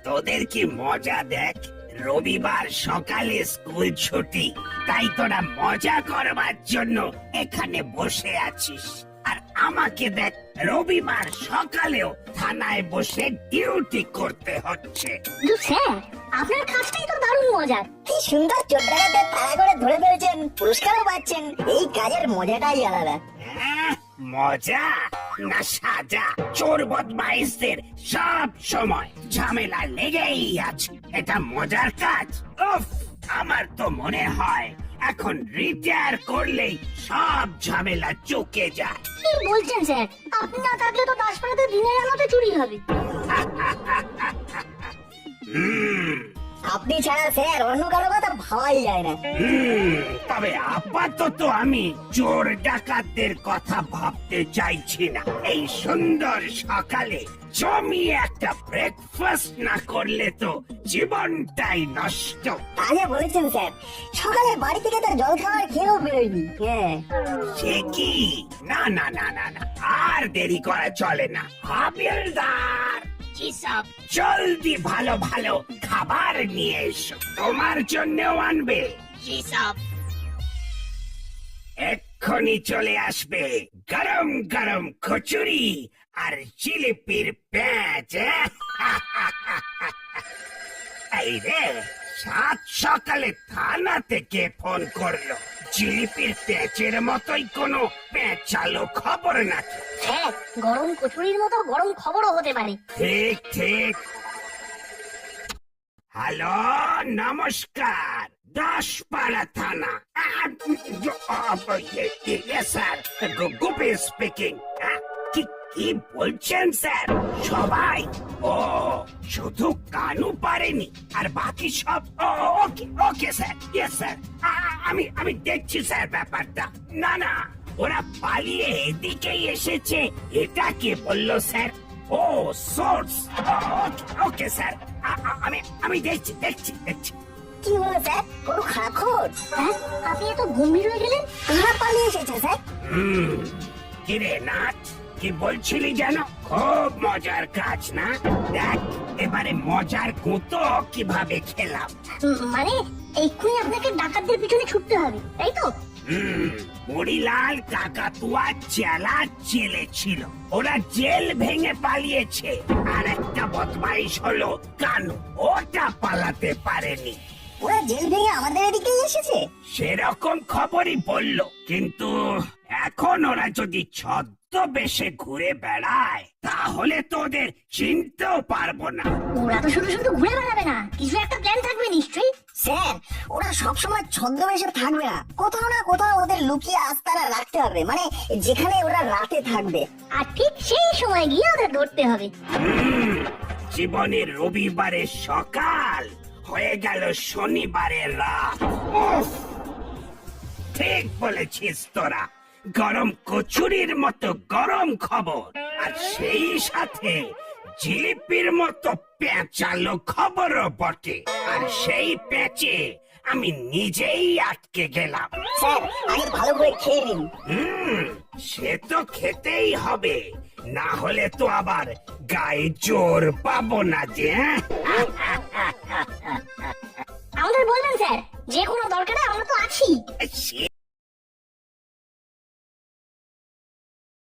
তোদের কি মজা দেখ, রবিবার সকালে স্কুল ছুটি, তাই তোরা মজা করবার জন্য এখানে বসে আছিস। আর আমাকে দেখ, রবিবার সকালেও থানায় বসে ডিউটি করতে হচ্ছে। কিন্তু স্যার, আপনার কাজটাই তো দারুণ মজার। কি সুন্দর চোরটাকে তাড়া করে ধরে ফেলছেন, পুরস্কারও পাচ্ছেন। এই কাজের মজাটাই আলাদা। মজা না সাজা? চোর বদমাইশদের সব সময় ঝামেলা লেগেই আছে, এটা মজার কাজ? উফ, আমার তো মনে হয় এখন রিটায়ার করলেই সব ঝামেলা চুকে যায়। কি বলছেন স্যার? আপনি না থাকলে তো দাসপাড়াতে দিনের আলোতে চুরি হবে। আপনি ছাড়া স্যার অন্য কারো কথা ভাবাই যায় না। তবে আপাতত আমি চোর ডাকাতদের কথা ভাবতে চাইছি না। এই সুন্দর সকালে জমিয়ে একটা ব্রেকফাস্ট না করলে তো জীবনটাই নষ্ট। তাহলে বলেছেন স্যার, সকালে বাড়ি থেকে তো জল খাবার খেয়েও বেরোয়নি। হ্যাঁ, সে কি? না না না না না, আর দেরি করা চলে না। হাবিলদার, জলদি ভালো ভালো খাবার নিয়ে এসো, তোমার জন্যও আনবে। এক্ষুনি চলে আসবে গরম গরম কচুরি আর জিলিপির প্যাঁচ। এই রে, সাত সকালে থানা থেকে ফোন করলো, জিলিপির প্যাঁচের মতোই কোনো পেঁচালো খবর নাকি? স্যার, গরম কচুরির মতো গরম খবরও হতে পারে। ঠিক ঠিক। হ্যালো, নমস্কার, দাসপাড়া থানা। Sir, Gopi speaking. কি বলছেন স্যার? সবাই? ও, শুধু কানু পারেনি আর বাকি সব? ওকে ওকে স্যার, ইয়েস স্যার, আমি দেখছি স্যার ব্যাপারটা। না না, ওরা পালিয়ে এদিকেই এসেছে, এটা কে বললো স্যার? ও, সোর্স। ওকে স্যার, আমি দেখছি দেখছি দেখছি। কি হলো স্যার? কোনো খারাপ খবর? হ্যাঁ, আপনি এত গম্ভীর হয়ে গেলেন। কারা পালিয়ে এসেছে স্যার? কিরে নাচ, কি বলছিলি যেন? খুব মজার কাজ না? দেখ এবারে মজার গুঁতো কিভাবে খেলাম। মানে এক্ষুনি আপনাকে ডাকাতদের পিছনে ছুটতে হবে, তাই তো? বুড়িলাল কাকাতুয়া চেলা জেলে ছিল, ওরা জেল ভেঙে পালিয়েছে। আর একটা বদমাইশ হলো কানু, ওটা পালাতে পারেনি। ওরা জেল ভেঙে আমাদের এদিকেই এসেছে? সেরকম খবরই বললো, কিন্তু এখন ওরা যদি ছদ্মবেশে ঘুরে বেড়ায় তাহলে তো ওদের চিনতেও পারবো না। ওরা তো শুধু শুধু ঘুরে বেড়াবে না, কিছু একটা প্ল্যান থাকবে নিশ্চয়ই। স্যার, ওরা সবসময় ছদ্মবেশে থাকবে না, কোথাও না কোথাও ওদের লুকিয়ে আস্তানা রাখতে হবে, মানে যেখানে ওরা রাতে থাকবে। আর ঠিক সেই সময় গিয়ে ওদের ধরতে হবে। জীবনের রবিবারের সকাল হয়ে গেল শনিবারের রাত। উফ, ঠিক বলেছিস তোরা, গরম কচুরির মতো গরম খবর, আর সেই সাথে জিলিপির মতো পেঁচালো খবরও বটে। আর সেই পেঁচে আমি নিজেই আটকে গেলাম। স্যার, আগে ভালো করে খেয়ে নিন। সে তো খেতেই হবে, না হলে তো আবার গায়ে জোর পাবো না যে। আমাদের বলবেন স্যার, যে কোনো দরকারে আমরা তো আছি। সে